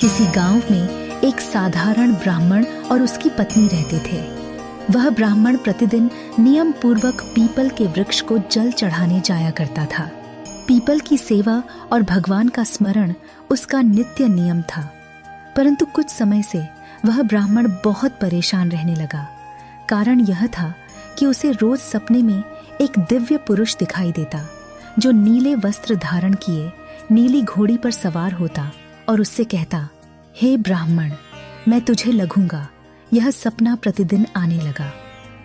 किसी गांव में एक साधारण ब्राह्मण और उसकी पत्नी रहते थे। वह ब्राह्मण प्रतिदिन नियम पूर्वक पीपल के वृक्ष को जल चढ़ाने जाया करता था। पीपल की सेवा और भगवान का स्मरण उसका नित्य नियम था। परंतु कुछ समय से वह ब्राह्मण बहुत परेशान रहने लगा। कारण यह था कि उसे रोज सपने में एक दिव्य पुरुष दिखाई देता, जो नीले वस्त्र धारण किए नीली घोड़ी पर सवार होता और उससे कहता, हे ब्राह्मण, मैं तुझे लगूंगा। यह सपना प्रतिदिन आने लगा।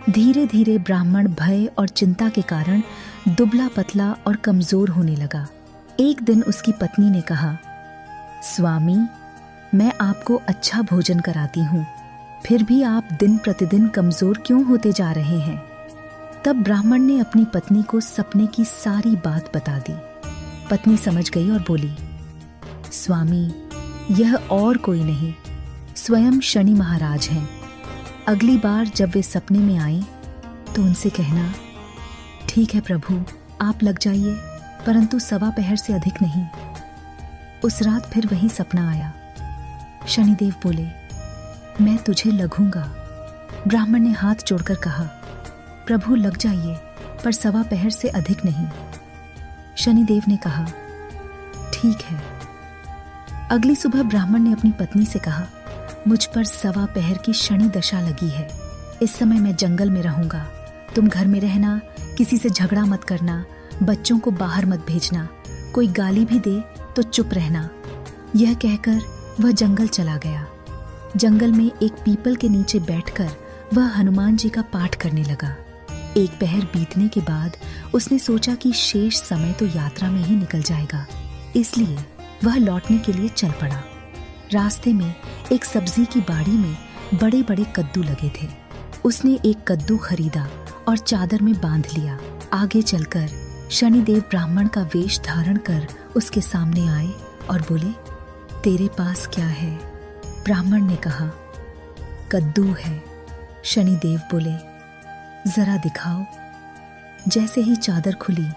धीरे धीरे ब्राह्मण भय और चिंता के कारण दुबला पतला और कमजोर होने लगा। एक दिन उसकी पत्नी ने कहा, स्वामी, मैं आपको अच्छा भोजन कराती हूँ, फिर भी आप दिन प्रतिदिन कमजोर क्यों होते जा रहे हैं? तब ब्राह्मण ने अपनी पत्नी को सपने की सारी बात बता दी। पत्नी समझ गई और बोली, स्वामी, यह और कोई नहीं, स्वयं शनि महाराज हैं। अगली बार जब वे सपने में आए तो उनसे कहना, ठीक है प्रभु, आप लग जाइए, परंतु 1.25 पहर से अधिक नहीं। उस रात फिर वही सपना आया। शनिदेव बोले, मैं तुझे लगूंगा। ब्राह्मण ने हाथ जोड़कर कहा, प्रभु लग जाइए, पर 1.25 पहर से अधिक नहीं। शनिदेव ने कहा, ठीक है। अगली सुबह ब्राह्मण ने अपनी पत्नी से कहा, मुझ पर 1.25 पहर की शनि दशा लगी है। इस समय मैं जंगल में रहूंगा। तुम घर में रहना, किसी से झगड़ा मत करना, बच्चों को बाहर मत भेजना, कोई गाली भी दे तो चुप रहना। यह कहकर वह जंगल चला गया। जंगल में एक पीपल के नीचे बैठकर वह हनुमान जी का पाठ करने लगा। 1 पहर बीतने के बाद उसने सोचा कि शेष समय तो यात्रा में ही निकल जाएगा, इसलिए वह लौटने के लिए चल पड़ा। रास्ते में एक सब्जी की बाड़ी में बड़े बड़े कद्दू लगे थे। उसने एक कद्दू खरीदा और चादर में बांध लिया। आगे चलकर शनिदेव ब्राह्मण का वेश धारण कर उसके सामने आए और बोले, तेरे पास क्या है? ब्राह्मण ने कहा, कद्दू है। शनिदेव बोले, जरा दिखाओ। जैसे ही चादर खुली,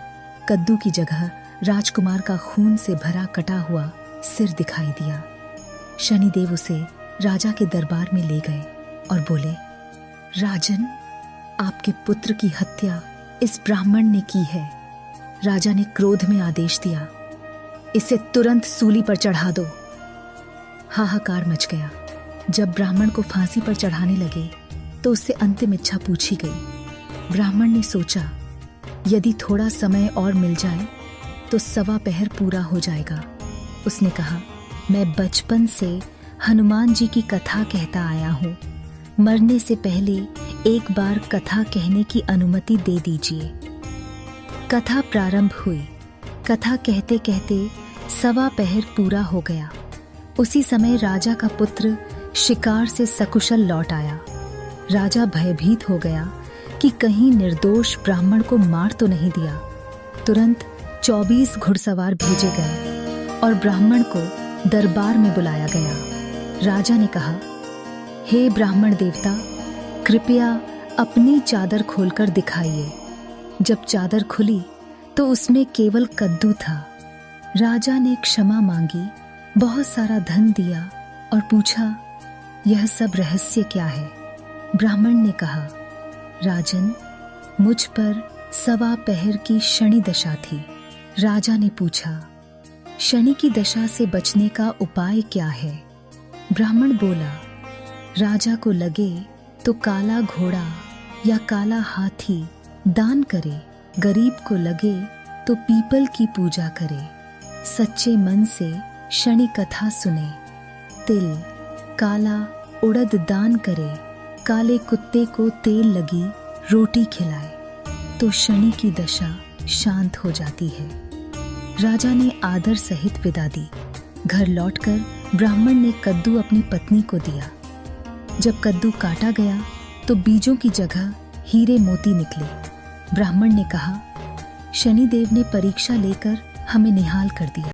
कद्दू की जगह राजकुमार का खून से भरा कटा हुआ सिर दिखाई दिया। शनिदेव उसे राजा के दरबार में ले गए और बोले, राजन, आपके पुत्र की हत्या इस ब्राह्मण ने की है। राजा ने क्रोध में आदेश दिया, इसे तुरंत सूली पर चढ़ा दो। हाहाकार मच गया। जब ब्राह्मण को फांसी पर चढ़ाने लगे तो उससे अंतिम इच्छा पूछी गई। ब्राह्मण ने सोचा, यदि थोड़ा समय और मिल जाए तो 1.25 पहर पूरा हो जाएगा। उसने कहा, मैं बचपन से हनुमान जी की कथा कहता आया हूँ। मरने से पहले एक बार कथा कहने की अनुमति दे दीजिए। कथा प्रारंभ हुई। कथा कहते कहते 1.25 पहर पूरा हो गया। उसी समय राजा का पुत्र शिकार से सकुशल लौट आया। राजा भयभीत हो गया कि कहीं निर्दोष ब्राह्मण को मार तो नहीं दिया। तुरंत 24 घुड़सवार भेजे गए और ब्राह्मण को दरबार में बुलाया गया। राजा ने कहा, हे ब्राह्मण देवता, कृपया अपनी चादर खोलकर दिखाइए। जब चादर खुली तो उसमें केवल कद्दू था। राजा ने क्षमा मांगी, बहुत सारा धन दिया और पूछा, यह सब रहस्य क्या है? ब्राह्मण ने कहा, राजन, मुझ पर 1.25 पहर की शनि दशा थी। राजा ने पूछा, शनि की दशा से बचने का उपाय क्या है? ब्राह्मण बोला, राजा को लगे तो काला घोड़ा या काला हाथी दान करे, गरीब को लगे तो पीपल की पूजा करे, सच्चे मन से शनि कथा सुने, तिल काला उड़द दान करे, काले कुत्ते को तेल लगी रोटी खिलाए तो शनि की दशा शांत हो जाती है। राजा ने आदर सहित विदा दी। घर लौटकर ब्राह्मण ने कद्दू अपनी पत्नी को दिया। जब कद्दू काटा गया तो बीजों की जगह हीरे मोती निकले। ब्राह्मण ने कहा, शनिदेव ने परीक्षा लेकर हमें निहाल कर दिया।